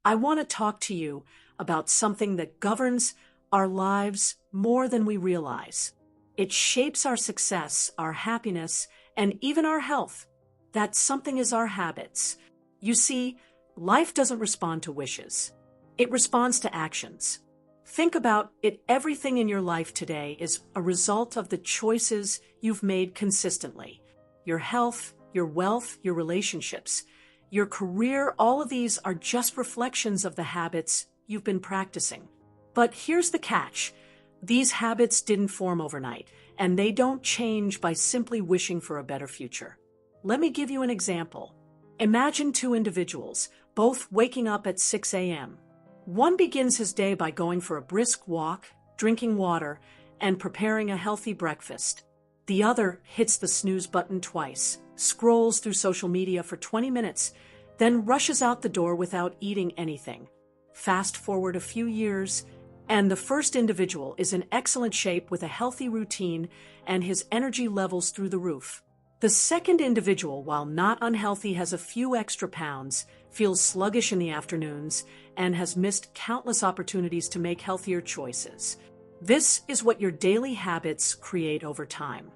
I want to talk to you about something that governs our lives more than we realize. It shapes our success, our happiness, and even our health. That something is our habits. You see, life doesn't respond to wishes. It responds to actions. Think about it. Everything in your life today is a result of the choices you've made consistently. Your health, your wealth, your relationships, your career, all of these are just reflections of the habits you've been practicing. But here's the catch. These habits didn't form overnight, and they don't change by simply wishing for a better future. Let me give you an example. Imagine two individuals, both waking up at 6 a.m. One begins his day by going for a brisk walk, drinking water, and preparing a healthy breakfast. The other hits the snooze button twice, scrolls through social media for 20 minutes, then rushes out the door without eating anything. Fast forward a few years, and the first individual is in excellent shape with a healthy routine and his energy levels through the roof. The second individual, while not unhealthy, has a few extra pounds, feels sluggish in the afternoons, and has missed countless opportunities to make healthier choices. This is what your daily habits create over time.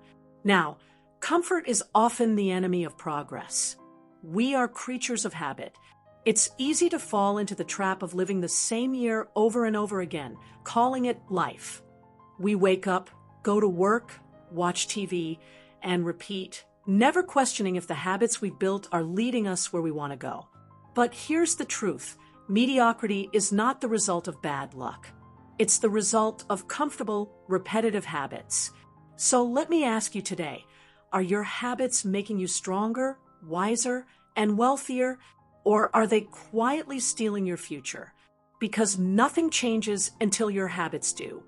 Now, comfort is often the enemy of progress. We are creatures of habit. It's easy to fall into the trap of living the same year over and over again, calling it life. We wake up, go to work, watch TV, and repeat, never questioning if the habits we've built are leading us where we want to go. But here's the truth. Mediocrity is not the result of bad luck. It's the result of comfortable, repetitive habits. So let me ask you today, are your habits making you stronger, wiser, and wealthier? Or are they quietly stealing your future? Because nothing changes until your habits do.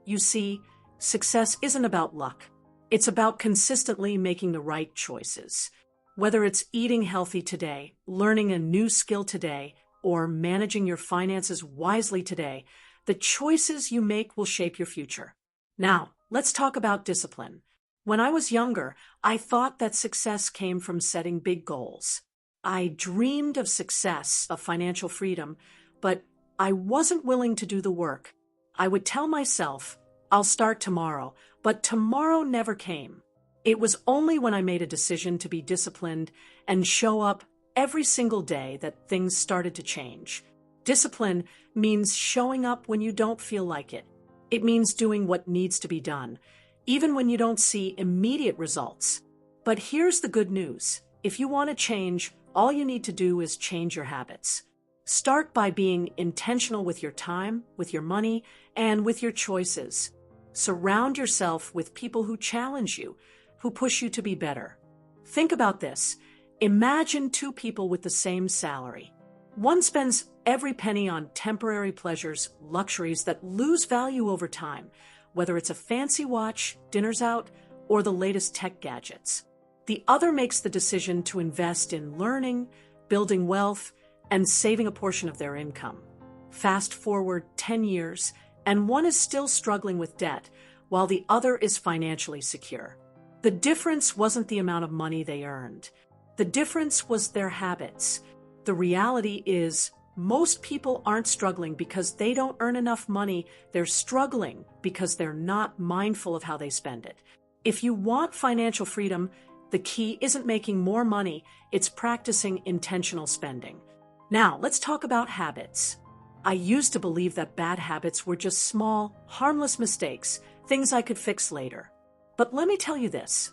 You see, success isn't about luck. It's about consistently making the right choices. Whether it's eating healthy today, learning a new skill today, or managing your finances wisely today, the choices you make will shape your future. Now, let's talk about discipline. When I was younger, I thought that success came from setting big goals. I dreamed of success, of financial freedom, but I wasn't willing to do the work. I would tell myself, I'll start tomorrow, but tomorrow never came. It was only when I made a decision to be disciplined and show up every single day that things started to change. Discipline means showing up when you don't feel like it. It means doing what needs to be done, even when you don't see immediate results. But here's the good news. If you want to change, all you need to do is change your habits. Start by being intentional with your time, with your money, and with your choices. Surround yourself with people who challenge you, who push you to be better. Think about this. Imagine two people with the same salary. One spends every penny on temporary pleasures, luxuries that lose value over time, whether it's a fancy watch, dinners out, or the latest tech gadgets. The other makes the decision to invest in learning, building wealth, and saving a portion of their income. Fast forward 10 years, and one is still struggling with debt, while the other is financially secure. The difference wasn't the amount of money they earned. The difference was their habits. The reality is, most people aren't struggling because they don't earn enough money. They're struggling because they're not mindful of how they spend it. If you want financial freedom, the key isn't making more money, it's practicing intentional spending. Now, let's talk about habits. I used to believe that bad habits were just small, harmless mistakes, things I could fix later. But let me tell you this.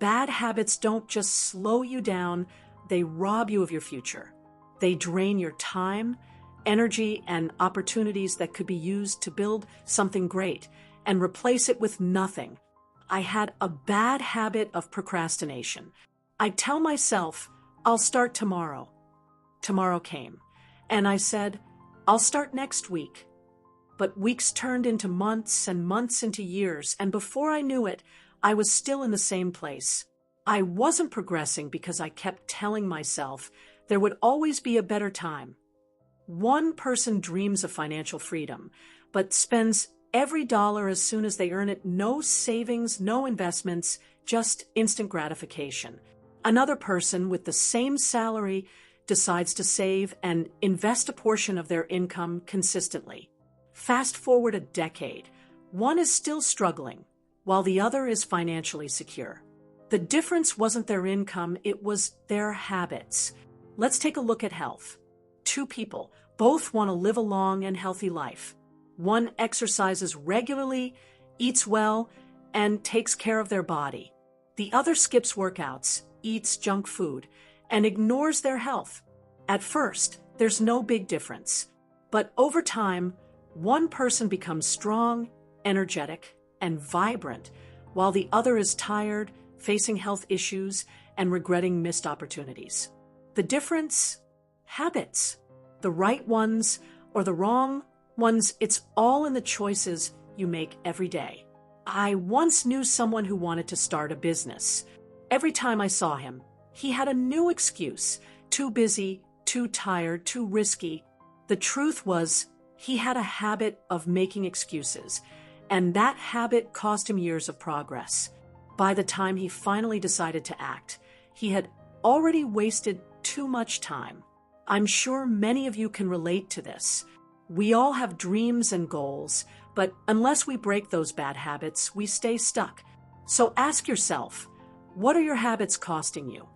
Bad habits don't just slow you down, they rob you of your future. They drain your time, energy, and opportunities that could be used to build something great and replace it with nothing. I had a bad habit of procrastination. I'd tell myself, I'll start tomorrow. Tomorrow came, and I said, I'll start next week. But weeks turned into months and months into years, and before I knew it, I was still in the same place. I wasn't progressing because I kept telling myself there would always be a better time. One person dreams of financial freedom, but spends every dollar as soon as they earn it, no savings, no investments, just instant gratification. Another person with the same salary decides to save and invest a portion of their income consistently. Fast forward a decade, one is still struggling, while the other is financially secure. The difference wasn't their income, it was their habits. Let's take a look at health. Two people both want to live a long and healthy life. One exercises regularly, eats well, and takes care of their body. The other skips workouts, eats junk food, and ignores their health. At first, there's no big difference. But over time, one person becomes strong, energetic, and vibrant, while the other is tired, facing health issues, and regretting missed opportunities. The difference? Habits. The right ones or the wrong ones, it's all in the choices you make every day. I once knew someone who wanted to start a business. Every time I saw him, he had a new excuse. Too busy, too tired, too risky. The truth was, he had a habit of making excuses, and that habit cost him years of progress. By the time he finally decided to act, he had already wasted too much time. I'm sure many of you can relate to this. We all have dreams and goals, but unless we break those bad habits, we stay stuck. So ask yourself, what are your habits costing you?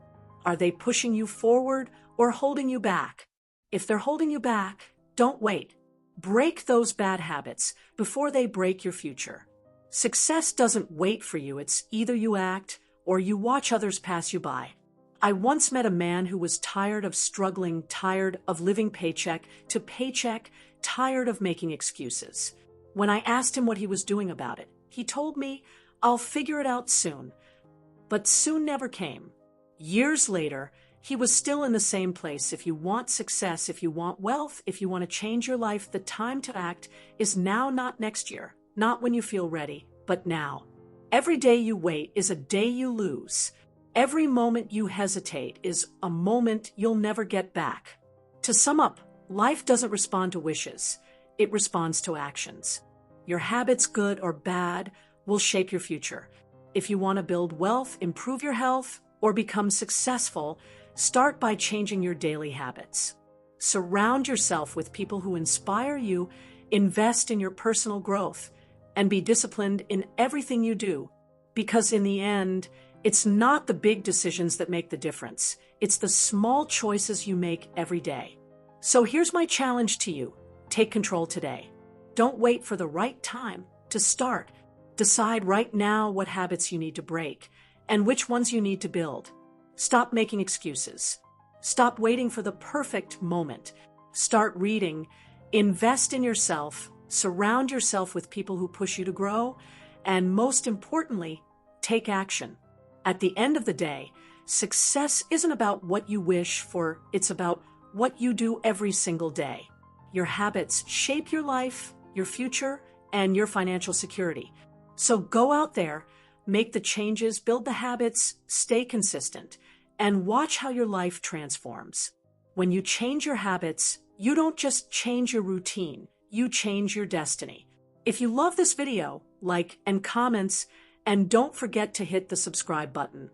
Are they pushing you forward or holding you back? If they're holding you back, don't wait. Break those bad habits before they break your future. Success doesn't wait for you. It's either you act or you watch others pass you by. I once met a man who was tired of struggling, tired of living paycheck to paycheck, tired of making excuses. When I asked him what he was doing about it, he told me, "I'll figure it out soon." But soon never came. Years later, he was still in the same place. If you want success, if you want wealth, if you want to change your life, the time to act is now, not next year, not when you feel ready, but now. Every day you wait is a day you lose. Every moment you hesitate is a moment you'll never get back. To sum up, life doesn't respond to wishes. It responds to actions. Your habits, good or bad, will shape your future. If you want to build wealth, improve your health, or become successful, start by changing your daily habits. Surround yourself with people who inspire you, invest in your personal growth, and be disciplined in everything you do. Because in the end, it's not the big decisions that make the difference. It's the small choices you make every day. So here's my challenge to you. Take control today. Don't wait for the right time to start. Decide right now what habits you need to break and which ones you need to build. Stop making excuses. Stop waiting for the perfect moment. Start reading. Invest in yourself. Surround yourself with people who push you to grow. And most importantly, take action. At the end of the day, success isn't about what you wish for, it's about what you do every single day. Your habits shape your life, your future, and your financial security. So go out there, make the changes, build the habits, stay consistent, and watch how your life transforms. When you change your habits, you don't just change your routine, you change your destiny. If you love this video, like and comments, and don't forget to hit the subscribe button.